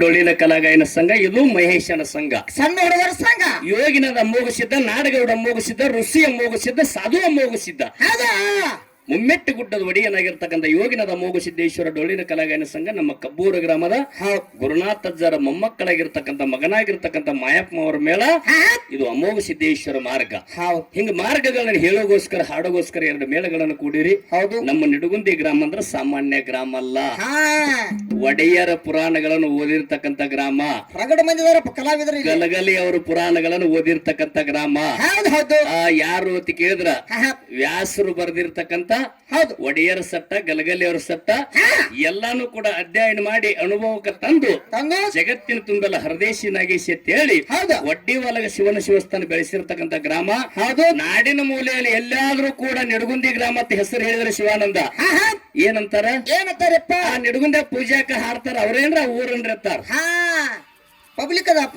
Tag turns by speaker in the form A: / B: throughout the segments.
A: ಡೊಳ್ಳಿನ ಕಲಾಗಾಯನ ಸಂಘ, ಇದು ಮಹೇಶನ ಸಂಘ,
B: ಸಣ್ಣ ಹುಡುಗರ ಸಂಘ.
A: ಯೋಗಿನದ ಅಮೋಘಸಿದ್ದ, ನಾಡಗೌಡ ಅಮೋಘಸಿದ್ದ, ಋಷಿ ಅಮೋಘಸಿದ್ದ, ಸಾಧು ಅಮೋಘಸಿದ್ದ,
B: ಹೌದಾ?
A: ಮುಮ್ಮೆಟ್ಟು ಗುಡ್ಡದ ಒಡೆಯನಾಗಿರ್ತಕ್ಕಂಥ ಯೋಗಿನದ ಅಮೋಘ ಸಿದ್ದೇಶ್ವರ ಡೊಳ್ಳಿನ ಕಲಾಗಾಯನ ಸಂಘ ನಮ್ಮ ಕಬ್ಬೂರ ಗ್ರಾಮದ ಗುರುನಾಥ ಅಜ್ಜರ ಮೊಮ್ಮಕ್ಕಳಾಗಿರ್ತಕ್ಕಂಥ ಮಗನಾಗಿರ್ತಕ್ಕಂಥ ಮಾಯಪ್ಪ ಅವರ ಮೇಳ. ಇದು ಅಮೋಘ ಸಿದ್ದೇಶ್ವರ ಮಾರ್ಗ. ಹಿಂಗ ಮಾರ್ಗಗಳನ್ನ ಹೇಳೋಗೋಸ್ಕರ ಹಾಡೋಗೋಸ್ಕರ ಎರಡು ಮೇಳಗಳನ್ನು ಕೂಡಿರಿ.
B: ಹೌದು.
A: ನಮ್ಮ ನಿಡುಗುಂದಿ ಗ್ರಾಮ ಅಂದ್ರೆ ಸಾಮಾನ್ಯ ಗ್ರಾಮ ಅಲ್ಲ, ಒಡೆಯರ ಪುರಾಣಗಳನ್ನು ಓದಿರ್ತಕ್ಕಂಥ ಗ್ರಾಮ.
B: ರಗಡ ಮಂದಿದಾರ ಕಲಾವಿದರು,
A: ಗಲಗಲಿ ಅವರ ಪುರಾಣಗಳನ್ನು ಓದಿರ್ತಕ್ಕಂಥ ಗ್ರಾಮ. ಯಾರು ಅಂತ ಕೇಳಿದ್ರ ವ್ಯಾಸರು ಬರೆದಿರ್ತಕ್ಕಂಥ ಒಡೆಯರ ಸಟ್ಟ, ಗಲಗಲಿಯವರ ಸಟ್ಟ ಎಲ್ಲಾನು ಕೂಡ ಅಧ್ಯಯನ ಮಾಡಿ ಅನುಭವಕ್ಕೆ ತಂದು ಜಗತ್ತಿನ ತುಂಬೆಲ್ಲ ಹರದೇಶಿ ನಾಗೇಶಿ ಅಂತ ಹೇಳಿ ಒಡ್ಡಿ ಒಳಗ ಶಿವನ ಶಿವಸ್ಥಾನ ಬೆಳೆಸಿರ್ತಕ್ಕಂಥ ಗ್ರಾಮ. ನಾಡಿನ ಮೂಲೆಯಲ್ಲಿ ಎಲ್ಲಾದ್ರೂ ಕೂಡ ನಿಡುಗುಂದಿ ಗ್ರಾಮ ಅಂತ ಹೆಸರು ಹೇಳಿದ್ರೆ ಶಿವಾನಂದ ಏನಂತಾರ? ಆ ನಿಡುಗುಂದಿ ಪೂಜಾಕ ಹಾಡ್ತಾರ, ಅವ್ರೇನ್ರ ಊರನ್ರಿ ಅಂತಾರ.
B: ಪಬ್ಲಿಕ್ ಅದ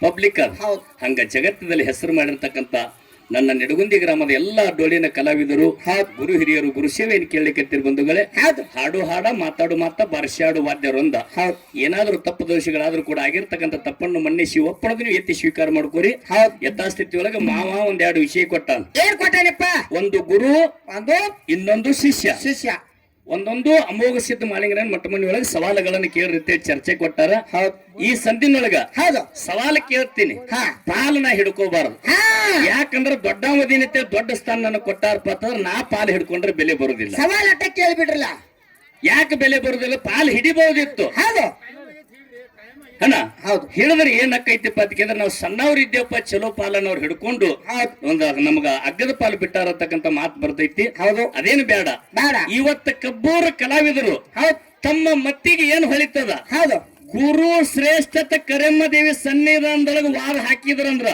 A: ಪಬ್ಲಿಕ್ ಅದ. ಹಂಗ ಜಗತ್ತದಲ್ಲಿ ಹೆಸರು ಮಾಡಿರ್ತಕ್ಕಂಥ ನನ್ನ ನಿಡುಗುಂದಿ ಗ್ರಾಮದ ಎಲ್ಲಾ ಡೊಳ್ಳಿನ ಕಲಾವಿದರು, ಗುರು ಹಿರಿಯರು, ಗುರು ಸೇವೆಯನ್ನು ಕೇಳಲಿಕ್ಕೆ ಬಂಧುಗಳೇ, ಹಾಡು ಹಾಡ, ಮಾತಾಡು ಮಾತ, ಬಾರಿಸ್ಯಾಡು ವಾದ್ಯರೊಂದ. ಏನಾದ್ರೂ ತಪ್ಪು ದೋಷಗಳಾದ್ರೂ ಕೂಡ ಆಗಿರ್ತಕ್ಕಂಥ ತಪ್ಪನ್ನು ಮನ್ನಿಸಿ ಒಪ್ಪಣದನ್ನು ಎತ್ತಿ ಸ್ವೀಕಾರ ಮಾಡ್ಕೋರಿ. ಯಥಾಸ್ಥಿತಿ ಒಳಗೆ ಮಾವ ಒಂದೆರಡು ವಿಷಯ ಕೊಟ್ಟಾನ.
B: ಏನ್ ಕೊಟ್ಟಾನಪ್ಪ?
A: ಒಂದು ಗುರು, ಇನ್ನೊಂದು ಶಿಷ್ಯ. ಒಂದೊಂದು ಅಮೋಘ ಸಿದ್ಧ ಮಾಲಿಂಗರನ್ ಮಟ್ಟ ಮನಿ ಒಳಗೆ ಸವಾಲುಗಳನ್ನು ಕೇಳಿರುತ್ತೆ, ಚರ್ಚೆ ಕೊಟ್ಟಾರ. ಈ ಸಂದಿನೊಳಗ ಸವಾಲು ಕೇಳ್ತೀನಿ, ಪಾಲನ ಹಿಡ್ಕೋಬಾರದು. ಯಾಕಂದ್ರೆ ದೊಡ್ಡ ಮದಿನತೆ ದೊಡ್ಡ ಸ್ಥಾನ ನನಗೆ ಕೊಟ್ಟಾರಪ್ಪ ಅಂತಂದ್ರೆ ನಾ ಪಾಲು ಹಿಡ್ಕೊಂಡ್ರೆ ಬೆಲೆ ಬರುದಿಲ್ಲ.
B: ಸವಾಲ ಅಟ್ಟ ಕೇಳ್ಬಿಡ್ರಲ್ಲ.
A: ಯಾಕೆ ಬೆಲೆ ಬರುದಿಲ್ಲ? ಪಾಲು ಹಿಡಿಬಹುದಿತ್ತು. ಹಣ ಹೇಳಿದ್ರೆ ಏನಕ್ಕೈತಿಪ್ಪ ಅಂತಂದ್ರೆ ನಾವು ಸಣ್ಣವ್ರ ಇದ್ದೇವಪ್ಪ, ಚಲೋ ಪಾಲನವ್ರು ಹಿಡ್ಕೊಂಡು ಒಂದ ನಮ್ಗ ಅಗ್ಗದ ಪಾಲು ಬಿಟ್ಟಾರತಕ್ಕಂತ ಮಾತು ಬರ್ತೈತಿ. ಅದೇನು ಬೇಡ. ಇವತ್ತ ಕಬ್ಬೂರ ಕಲಾವಿದರು ತಮ್ಮ ಮತ್ತಿಗೆ ಏನ್ ಹೊಳಿತದ? ಗುರು ಶ್ರೇಷ್ಠತೆ ಕರೆಮ್ಮ ದೇವಿ ಸನ್ನಿಧಾನದೊಳಗ ವಾರ ಹಾಕಿದ್ರಂದ್ರ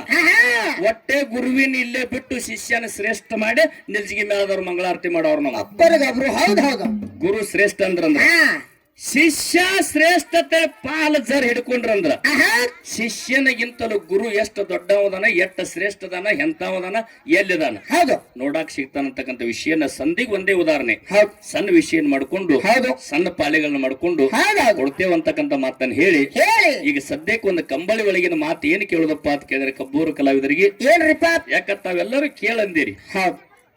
A: ಒಟ್ಟೆ ಗುರುವಿನ ಇಲ್ಲೇ ಬಿಟ್ಟು ಶಿಷ್ಯನ ಶ್ರೇಷ್ಠ ಮಾಡಿ ನಿಲ್ಜಿಗೆ ಮೇಳದವ್ರು ಮಂಗಳಾರತಿ ಮಾಡೋರು. ನಾವು ಗುರು ಶ್ರೇಷ್ಠ ಅಂದ್ರಂದ್ರ ಶಿಷ್ಯ ಶ್ರೇಷ್ಠತೆ ಪಾಲ ಜರ್ ಹಿಡ್ಕೊಂಡ್ರಂದ್ರ ಶಿಷ್ಯನಿಗಿಂತಲೂ ಗುರು ಎಷ್ಟು ದೊಡ್ಡವದನ, ಎಷ್ಟು ಶ್ರೇಷ್ಠದನ, ಎಂತವದನ, ಎಲ್ಲಿದಾನ ನೋಡಾಕ್ ಸಿಗ್ತಾನಂತಕ್ಕಂಥ ವಿಷಯನ ಸಂಧಿಗೆ ಒಂದೇ ಉದಾಹರಣೆ. ಸಣ್ಣ ವಿಷಯ ಮಾಡ್ಕೊಂಡು ಸಣ್ಣ ಪಾಳಿಗಳನ್ನ ಮಾಡ್ಕೊಂಡು ಕೊಡ್ತೇವಂತಕ್ಕಂಥ ಮಾತನ್ನ ಹೇಳಿ ಈಗ ಸದ್ಯಕ್ಕೆ ಒಂದು ಕಂಬಳಿ ಒಳಗಿನ ಮಾತು ಏನ್ ಕೇಳುದಪ್ಪ ಅಂತ ಕೇಳಿದ್ರೆ ಕಬ್ಬೂರು ಕಲಾವಿದರಿಗೆ ಏನ್ರಿಪ್ಪ, ಯಾಕ ತಾವೆಲ್ಲರೂ ಕೇಳಂದಿರಿ.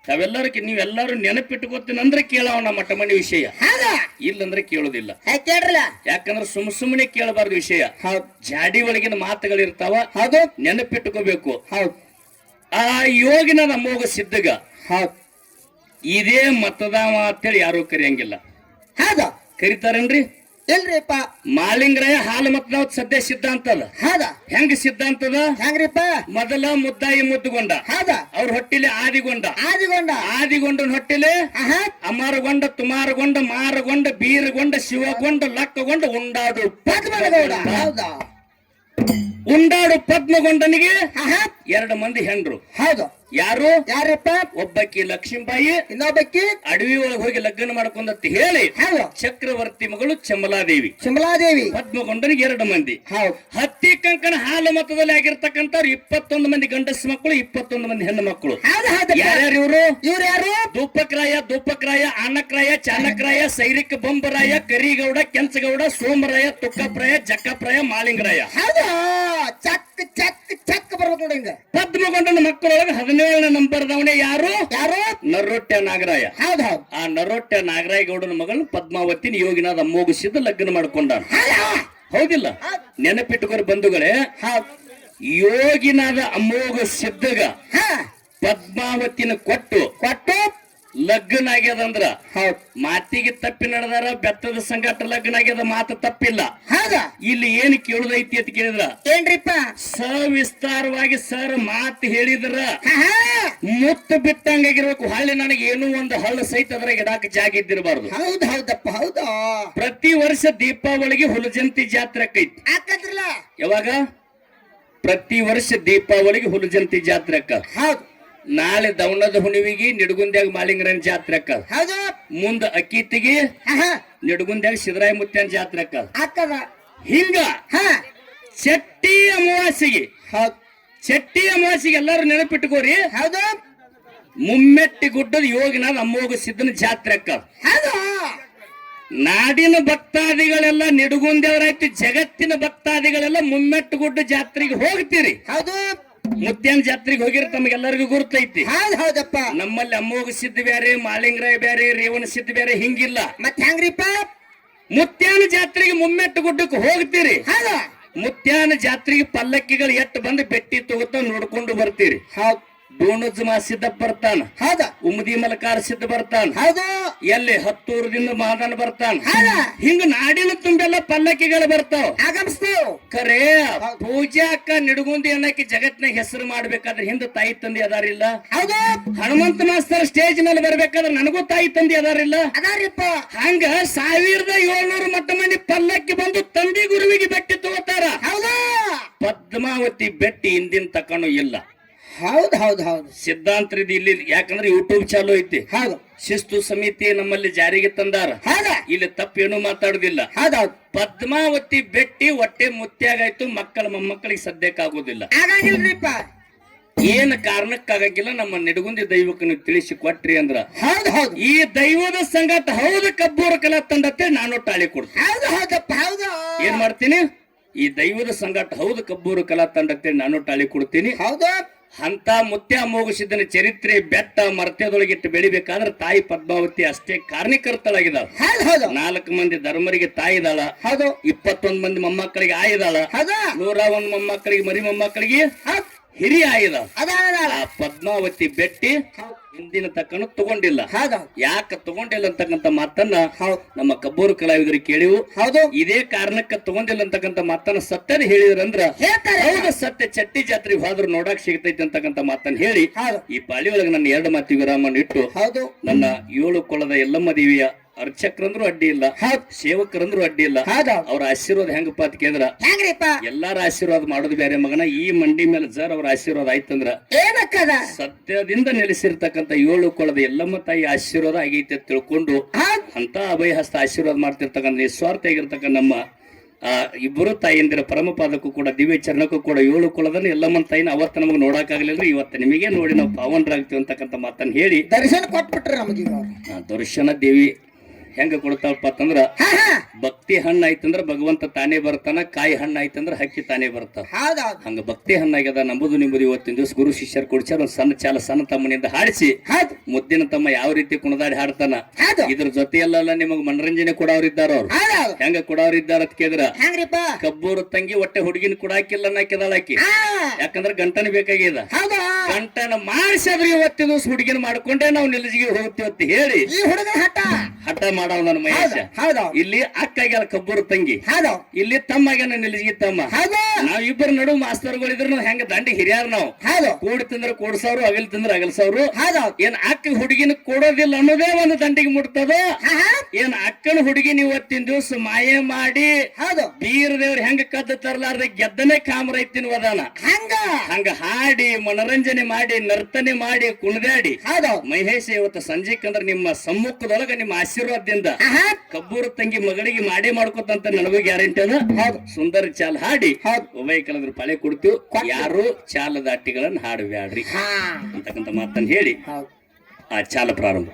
A: ತಾವೆಲ್ಲರಿಗೆ ನೀವೆಲ್ಲರೂ ನೆನಪಿಟ್ಟುಕೊತೀನಿ ಅಂದ್ರೆ ಕೇಳೋಣ ಮಟ್ಟ ಮನಿ ವಿಷಯ, ಇಲ್ಲಂದ್ರೆ ಕೇಳೋದಿಲ್ಲ. ಯಾಕಂದ್ರೆ ಸುಮ್ಮನೆ ಕೇಳಬಾರ್ದು ವಿಷಯ. ಜಾಡಿ ಒಳಗಿನ ಮಾತುಗಳಿರ್ತಾವ, ಅದು ನೆನಪಿಟ್ಟುಕೋಬೇಕು. ಆ ಯೋಗಿನ ಅಮೋಘ ಸಿದ್ಧಗ ಇದೇ ಮತದಾವ ಅಂತೇಳಿ ಯಾರು ಕರಿಯಂಗಿಲ್ಲ. ಕರಿತಾರೇನ್ರಿ?
B: ಇಲ್ರಿಪ್ಪ.
A: ಮಾಳಿಂಗರಾಯ ಹಾಲು ಮತದಾವ ಸದ್ಯ ಸಿದ್ಧಾಂತ ಅದ. ಹೆಂಗ ಸಿದ್ಧಾಂತದ? ಹೆಂಗ್ರಿಪ್ಪ? ಮೊದಲ ಮುದ್ದಾಯಿ ಮುದ್ದುಗೊಂಡ, ಅವ್ರ ಹೊಟ್ಟಿಲೆ ಆದಿಗೊಂಡನ ಹೊಟ್ಟಿಲೆ ಅಮರಗೊಂಡ, ತುಮಾರಗೊಂಡ, ಮಾರಗೊಂಡ, ಬೀರಗೊಂಡ, ಶಿವಗೊಂಡ, ಲಕ್ಕಗೊಂಡ, ಉಂಡಾಡು ಪದ್ಮಗೊಂಡನಿಗೆ ಎರಡು ಮಂದಿ ಹೆಂಡ್ರು. ಯಾರಪ್ಪ? ಒಬ್ಬಕ್ಕಿ ಲಕ್ಷ್ಮೀಬಾಯಿ, ಇನ್ನೊಬ್ಬಕ್ಕಿ ಅಡವಿ ಒಳಗೆ ಹೋಗಿ ಲಗ್ನ ಮಾಡ್ಕೊಂಡಂತ ಹೇಳಿ ಚಕ್ರವರ್ತಿ ಮಗಳು ಚಮಲಾದೇವಿ. ಪದ್ಮಗೊಂಡನಿಗೆ ಎರಡು ಮಂದಿ. ಹತ್ತಿ ಕಂಕಣ ಹಾಲು ಮತದಲ್ಲಿ ಆಗಿರ್ತಕ್ಕಂಥವ್ರು 21 ಮಂದಿ ಗಂಡಸ ಮಕ್ಕಳು, 21 ಮಂದಿ ಹೆಣ್ಣು ಮಕ್ಕಳು. ಯಾರ್ಯಾರು ಇವ್ರು? ಯಾರು? ದೂಪಕ್ರಾಯ, ಆನಕ್ರಾಯ, ಚಾನಕ್ರಾಯ, ಸೈರಿಕ ಬೊಂಬರಾಯ, ಕರಿಗೌಡ, ಕೆಂಚಗೌಡ, ಸೋಮರಾಯ, ತುಕ್ಕಪ್ರಾಯ, ಜಕ್ಕಪ್ರಾಯ, ಮಾಳಿಂಗರಾಯ. ಪದ್ಮಗೊಂಡನ ಮಕ್ಕಳೊಳಗೆ 17ನೇ ನಂಬರ್ದವನೇ ಯಾರು? ನರೊಟ್ಟೆ ನಾಗರಾಯ. ಆ ನರೊಟ್ಟೆ ನಾಗರಾಯ ಗೌಡನ ಮಗಳು ಪದ್ಮಾವತಿನ ಯೋಗಿನಾದ ಅಮೋಘಸಿದ್ದ ಲಗ್ನ ಮಾಡ್ಕೊಂಡ. ಹೌದಿಲ್ಲ? ನೆನಪಿಟ್ಟುಕೊಂಡು ಬಂಧುಗಳೇ, ಯೋಗಿನಾದ ಅಮೋಘ ಸಿದ್ಧಗ ಪದ್ಮಾವತಿನ ಕೊಟ್ಟು ಲಗ್ನ ಆಗ್ಯದಂದ್ರ ಮಾತಿಗೆ ತಪ್ಪಿ ನಡೆದಾರ, ಬೆತ್ತದ ಸಂಗಾಟ ಲಗ್ನ ಆಗ್ಯದ, ಮಾತು ತಪ್ಪಿಲ್ಲ. ಇಲ್ಲಿ ಏನ್ ಕೇಳುದೈತಿ ಅಂತ ಕೇಳಿದ್ರ ಏನ್ರಿಪ್ಪ? ಸವಿಸ್ತಾರವಾಗಿ ಸರ್ ಮಾತು ಹೇಳಿದ್ರ ಮುತ್ತು ಬಿಟ್ಟಂಗಾಗಿರ್ಬೇಕು. ಹಳ್ಳಿ ನನಗೆ ಏನೋ ಒಂದು ಹಳ್ಳ ಸಹಿತ ಅದ್ರಾಗ ಇಡಾಕ ಜಾಗ ಇದ್ದಿರಬಾರ್ದು. ಪ್ರತಿ ವರ್ಷ ದೀಪಾವಳಿಗೆ ಹುಲಜಂತಿ ಜಾತ್ರೆ ಆಕೈತಿ. ಯಾವಾಗ? ಪ್ರತಿ ವರ್ಷ ದೀಪಾವಳಿಗೆ ಹುಲಜಂತಿ ಜಾತ್ರೆ ಅಕ್ಕ. ನಾಳೆ ದವಣದ ಹುಣಿವಿಗೆ ನಿಡುಗುಂದ್ಯಾಗ ಮಾಳಿಂಗರನ್ ಜಾತ್ರೆ ಅಕ್ಕ. ಮುಂದ ಅಕ್ಕಿತಿಗೆ ನಿಡುಗುಂದ್ಯಾಗ ಸಿದ್ದರಾಯ ಮುತ್ಯನ್ ಜಾತ್ರೆ ಅಕ್ಕ. ಹಿಂಗ ಚಟ್ಟಿ ಅಮಾವಾಸ್ಯೆಗೆ ಎಲ್ಲಾರು ನೆನಪಿಟ್ಟುಕೋರಿ. ಮುಮ್ಮೆಟ್ಟಿ ಗುಡ್ಡದ ಯೋಗಿನಾದ ಅಮೋಘ ಸಿದ್ಧನ ಜಾತ್ರೆ ಅಕ್ಕ. ನಾಡಿನ ಭಕ್ತಾದಿಗಳೆಲ್ಲ ನಿಡುಗುಂದೇವರಾಯ್ತು, ಜಗತ್ತಿನ ಭಕ್ತಾದಿಗಳೆಲ್ಲ ಮುಮ್ಮೆಟ್ಟುಗುಡ್ಡ ಜಾತ್ರೆಗೆ ಹೋಗ್ತೀರಿ.
B: ಹೌದು.
A: ಮುತ್ಯಾನ ಜಾತ್ರೆಗೆ ಹೋಗಿರ ತಮಗೆಲ್ಲರಿಗೂ ಗುರುತೈತಿ.
B: ಹೌದಪ್ಪ.
A: ನಮ್ಮಲ್ಲಿ ಅಮ್ಮೋಗ ಸಿದ್ಧ ಬ್ಯಾರೆ, ಮಾಳಿಂಗರಾಯ ಬ್ಯಾರೆ, ರೇವಣ ಸಿದ್ಧ ಬ್ಯಾರೆ, ಹಿಂಗಿಲ್ಲ.
B: ಮತ್ ಹೆಂಗ್ರಿಪ್ಪ?
A: ಮುತ್ಯಾನ ಜಾತ್ರೆಗೆ ಮುಮ್ಮೆಟ್ಟು ಗುಡ್ಡಕ್ಕೆ ಹೋಗ್ತೀರಿ.
B: ಹೌದು.
A: ಮುತ್ಯಾನ ಜಾತ್ರೆಗೆ ಪಲ್ಲಕ್ಕಿಗಳು ಎಟ್ಟು ಬಂದು ಬೆಟ್ಟಿ ತಗೋತ ನೋಡ್ಕೊಂಡು ಬರ್ತೀರಿ.
B: ಹೌದು.
A: ಡೋಣಜ್ಮ ಸಿದ್ಧ ಬರ್ತಾನ.
B: ಹೌದ.
A: ಉಮದಿ ಮಲಕಾರ ಸಿದ್ಧ ಬರ್ತಾನ.
B: ಹೌದು.
A: ಎಲ್ಲಿ ಹತ್ತೂರದಿಂದ ಮಾದನ ಬರ್ತಾನ.
B: ಹೌದ.
A: ಹಿಂಗ ನಾಡಿನ ತುಂಬೆಲ್ಲ ಪಲ್ಲಕ್ಕಿಗಳು ಬರ್ತಾವ,
B: ಆಗಮಿಸ್ತೇವ್.
A: ಖರೆ ಪೂಜಾಕ ನಿಡುಗುಂದಿ ಅನ್ನಕ್ಕೆ ಜಗತ್ನಾಗ ಹೆಸರು ಮಾಡ್ಬೇಕಾದ್ರೆ ಹಿಂದ ತಾಯಿ ತಂದೆ ಅದಾರಿಲ್ಲ.
B: ಹೌದು.
A: ಹನುಮಂತ ಮಾಸ್ತರ್ ಸ್ಟೇಜ್ ಮೇಲೆ ಬರ್ಬೇಕಾದ್ರೆ ನನಗೂ ತಾಯಿ ತಂದೆ ಅದಾರಿಲ್ಲ.
B: ಅದಾರಿಪ್ಪ.
A: ಹಂಗ 1700 ಮಟ್ಟ ಮಂದಿ ಪಲ್ಲಕ್ಕಿ ಬಂದು ತಂದೆ ಗುರುವಿಗೆ ಬೆಟ್ಟಿ ತಗೋತಾರ.
B: ಹೌದು.
A: ಪದ್ಮಾವತಿ ಬೆಟ್ಟಿ ಹಿಂದಿನ ತಕನು ಇಲ್ಲ.
B: ಹೌದು ಹೌದು ಹೌದು.
A: ಸಿದ್ಧಾಂತರಿದ್ ಇಲ್ಲಿ ಯಾಕಂದ್ರೆ ಯೂಟ್ಯೂಬ್ ಚಾಲು ಐತಿ.
B: ಹೌದು.
A: ಶಿಸ್ತು ಸಮಿತಿ ನಮ್ಮಲ್ಲಿ ಜಾರಿಗೆ ತಂದಾರ.
B: ಹೌದ.
A: ಇಲ್ಲಿ ತಪ್ಪೇನು ಮಾತಾಡುದಿಲ್ಲ.
B: ಹೌದೌದು.
A: ಪದ್ಮಾವತಿ ಬೆಟ್ಟಿ ಹೊಟ್ಟೆ ಮುತ್ಯಾಗಾಯ್ತು, ಮಕ್ಕಳ ಮೊಮ್ಮಕ್ಕಳಿಗೆ ಸದ್ಯಕ್ಕಾಗುದಿಲ್ಲ.
B: ಆಗಂಗಿಲ್ರಿಪ್ಪ.
A: ಏನ್ ಕಾರಣಕ್ಕಾಗಂಗಿಲ್ಲ, ನಮ್ಮ ನಿಡುಗುಂದಿ ದೈವಕ್ಕೆ ನೀವು ತಿಳಿಸಿ ಕೊಟ್ರಿ ಅಂದ್ರ
B: ಹೌದು ಹೌದು.
A: ಈ ದೈವದ ಸಂಗಾಟ ಹೌದು ಕಬ್ಬೂರ ಕಲಾ ತಂಡತ್ತೆ ನಾನು ತಾಳಿ ಕೊಡ್ತೀನಿ.
B: ಹೌದು ಹೌದಪ್ಪ. ಹೌದು.
A: ಏನ್ ಮಾಡ್ತೀನಿ, ಈ ದೈವದ ಸಂಗಾಟ ಹೌದು ಕಬ್ಬೂರು ಕಲಾ ತಂಡತ್ತೆ ನಾನು ತಾಳಿ ಕೊಡ್ತೀನಿ.
B: ಹೌದು.
A: ಅಂತ ಮುತ್ಯ ಅಮೋಘಸಿದ್ದನ ಚರಿತ್ರೆ ಬೆಟ್ಟ ಮರ್ತ್ಯದೊಳಗಿಟ್ಟು ಬೆಳಿಬೇಕಾದ್ರೆ ತಾಯಿ ಪದ್ಮಾವತಿ ಅಷ್ಟೇ ಕಾರಣಕರ್ತಳಾಗಿದ್ದಾಳ.
B: ಹೌದು ಹೌದು.
A: 4 ಮಂದಿ ಧರ್ಮರಿಗೆ ತಾಯಿದಾಳ.
B: ಹೌದು.
A: 21 ಮಂದಿ ಮೊಮ್ಮಕ್ಕಳಿಗೆ ಆಯ್ದಾಳ.
B: ಹೌದು.
A: 101 ಮೊಮ್ಮಕ್ಕಳಿಗೆ ಮರಿ ಮೊಮ್ಮಕ್ಕಳಿಗೆ ಹಿರಿಯ ಆಯ್ದಾಳ.
B: ಅದಾಳ.
A: ಆ ಪದ್ಮಾವತಿ ಬೆಟ್ಟಿ ಹಿಂದಿನ ತಕ್ಕನು ತಗೊಂಡಿಲ್ಲ.
B: ಹೌದು.
A: ಯಾಕ ತಗೊಂಡಿಲ್ಲ ಅಂತಕ್ಕಂತ ಮಾತನ್ನ
B: ಹೌದು.
A: ನಮ್ಮ ಕಬ್ಬೂರು ಕಲಾವಿದರು ಕೇಳಿವು.
B: ಹೌದು.
A: ಇದೇ ಕಾರಣಕ್ಕ ತಗೊಂಡಿಲ್ಲ ಅಂತಕ್ಕಂತ ಮಾತನ್ನ ಸತ್ಯನ ಹೇಳಿದ್ರಂದ್ರ
B: ಹೇಳ್ತಾರೆ.
A: ಹೌದು ಸತ್ಯ ಚಟ್ಟಿ ಜಾತ್ರೆಗೆ ಹೋದ್ರು ನೋಡಕ್ ಸಿಗ್ತೈತಿ ಅಂತಕ್ಕಂತ ಮಾತನ್ನ ಹೇಳಿ
B: ಹೌದು.
A: ಈ ಪಾಳಿ ಒಳಗೆ ನನ್ನ 2 ಮಾತಿಗೆ ವಿರಾಮವನ್ನು ಇಟ್ಟು
B: ಹೌದು.
A: ನನ್ನ 7 ಕೊಳದ ಎಲ್ಲಮ್ಮ ದೇವಿಯ ಅರ್ಚಕರಂದ್ರು ಅಡ್ಡಿ ಇಲ್ಲ,
B: ಹೌದು.
A: ಸೇವಕರಂದ್ರು ಅಡ್ಡಿ ಇಲ್ಲ.
B: ಹೌದು.
A: ಅವ್ರ ಆಶೀರ್ವಾದ ಹೆಂಗಪ್ಪ ಅಂತ ಕೇಂದ್ರ
B: ಹೆಂಗ್ರಿಪ್ಪ?
A: ಎಲ್ಲಾರ ಆಶೀರ್ವಾದ ಮಾಡೋದು ಬೇರೆ ಮಗನ. ಈ ಮಂಡಿ ಮೇಲೆ ಜರ್ ಅವ್ರ ಆಶೀರ್ವಾದ ಆಯ್ತಂದ್ರ
B: ಏನಕ್ಕದ?
A: ಸತ್ಯದಿಂದ ನೆಲೆಸಿರ್ತಕ್ಕಂಥ 7 ಕೊಳದ ಎಲ್ಲಮ್ಮ ತಾಯಿ ಆಶೀರ್ವಾದ ಆಗೈತೆ ಅಂತ ತಿಳ್ಕೊಂಡು
B: ಹೌದು.
A: ಅಂತ ಅಭಯ ಹಸ್ತ ಆಶೀರ್ವಾದ ಮಾಡ್ತಿರ್ತಕ್ಕಂಥ ನಿಸ್ವಾರ್ಥ ಆಗಿರ್ತಕ್ಕಂಥ ನಮ್ಮ ಇಬ್ಬರು ತಾಯಿಯಂದಿರ ಪರಮಪಾದಕ್ಕೂ ಕೂಡ ದಿವ್ಯ ಚರಣಕ್ಕೂ ಕೂಡ 7 ಕುಲದಲ್ಲಿ ಎಲ್ಲಮ್ಮನ ತಾಯಿನ ಅವತ್ತು ನಮಗೆ ನೋಡಕ್ಕಾಗಲಿಲ್ಲ, ಇವತ್ತು ನಿಮಗೆ ನೋಡಿ ನಾವು ಪಾವನರಾಗ್ತೀವಿ ಅಂತಕ್ಕಂಥ ಮಾತನ್ನ ಹೇಳಿ
B: ದರ್ಶನ ಕೊಟ್ಬಿಟ್ರಿ ನಮಗೆ.
A: ದರ್ಶನ ದೇವಿ ಹೆಂಗ ಕೊಡ್ತಾವಪ್ಪ ಅಂತಂದ್ರ ಭಕ್ತಿ ಹಣ್ಣು ಆಯ್ತಂದ್ರ ಭಗವಂತ ತಾನೇ ಬರ್ತಾನ, ಕಾಯಿ ಹಣ್ಣು ಆಯ್ತಂದ್ರ ಹಕ್ಕಿ ತಾನೇ ಬರ್ತಾವ. ಹಂಗ ಭಕ್ತಿ ಹಣ್ಣಾಗ್ಯದ ನಂಬುದು ನಿಂಬುದು. ಇವತ್ತಿನ ದಿವಸ ಗುರು ಶಿಷ್ಯರು ಕೊಡ್ಸ್ಯಾರ ಒಂದ್ ಸಣ್ಣ ತಮ್ಮನಿಂದ ಹಾಡಿಸಿ ಮುದ್ದಿನ ತಮ್ಮ ಯಾವ ರೀತಿ ಕುಣದಾಡಿ ಹಾಡ್ತಾನ, ಇದ್ರ ಜೊತೆಯಲ್ಲ ನಿಮಗ್ ಮನರಂಜನೆ ಕೊಡೋರಿದ್ದಾರ. ಅವ್ರು ಹೆಂಗ ಕೊಡೋರಿದ್ದಾರ ಅಂತ ಕೇಳಿದ್ರ ಕಬ್ಬೂರು ತಂಗಿ ಹೊಟ್ಟೆ ಹುಡುಗಿನ ಕೊಡಾಕಿಲ್ಲ ನಾಕಿದಾಳಾಕಿ. ಯಾಕಂದ್ರ ಗಂಟನ ಬೇಕಾಗ್ಯದ, ಗಂಟನ ಮಾಡಿಸಿದ್ರೆ ಇವತ್ತಿನ ದಿವಸ ಹುಡುಗಿನ ಮಾಡ್ಕೊಂಡೆ ನಾವು ನಿಲ್ಜಿಗೆ ಹೋಗ್ತೀವಿ ಅಂತ ಹೇಳಿ ಹಠ ಮಾಡವ್ ನನ್ನ ಮಹೇಶ. ಇಲ್ಲಿ ಅಕ್ಕಾಗ್ಯಾಳ ಕಬ್ಬೂರು ತಂಗಿ, ಇಲ್ಲಿ ತಮ್ಮಾಗ್ಯಾನ ನಿಲ್ಜಿಗೆ ತಮ್ಮ. ನಾವಿಬ್ಬರು ನಡು ಮಾಸ್ತರ್ಗಳಿದ್ರು ಹೆಂಗ ದಂಡಿ ಹಿರಿಯಾರ ನಾವು. ಕೂಡಿ ತಿಂದ್ರ ಕೂಡ್ಸವ್ರು, ಅಗಲ್ ತಿಂದ್ರ ಅಗಲ್ಸವ್ರು. ಏನ್ ಅಕ್ಕ ಹುಡುಗಿನ ಕೊಡೋದಿಲ್ಲ ಅನ್ನೋದೇ ಒಂದು ದಂಡಿಗೆ ಮುಟ್ತದ. ಏನ್ ಅಕ್ಕನ ಹುಡುಗಿನ ಇವತ್ತಿನ ದಿವಸ ಮಾಯೆ ಮಾಡಿ ಬೀರ ದೇವ್ರ ಹೆಂಗ ಕದ್ದ ತರಲಾರ್ದ ಗೆದ್ದನೆ ಕಾಮರೈತಿನ ವದಾನ ಹಂಗ ಹಾಡಿ ಮನರಂಜನೆ ಮಾಡಿ ನರ್ತನೆ ಮಾಡಿ ಕುಣಿದಾಡಿ ಮಹೇಶ ಇವತ್ತು ಸಂಜೆಕಂದ್ರ ನಿಮ್ಮ ಸಮ್ಮುಖದೊಳಗ ನಿಮ್ಮ ಆಶೀರ್ವಾದದಿಂದ ಕಬ್ಬೂರು ತಂಗಿ ಮಗಳಿಗೆ ಮಾಡೇ ಮಾಡ್ಕೊತಂತ ನನಗೂ ಗ್ಯಾರಂಟಿ ಅದ. ಸುಂದರ ಚಾಲ್ ಹಾಡಿ ಉಭಯ ಕಲದ್ರ ಪಳೆ ಕೊಡ್ತೀವಿ. ಯಾರು ಚಾಲ ದಾಟಿಗಳನ್ನ ಹಾಡಬ್ಯಾಡ್ರಿ ಅಂತಕ್ಕಂಥ ಮಾತನ್ನ ಹೇಳಿ ಆ ಚಾಲ ಪ್ರಾರಂಭ.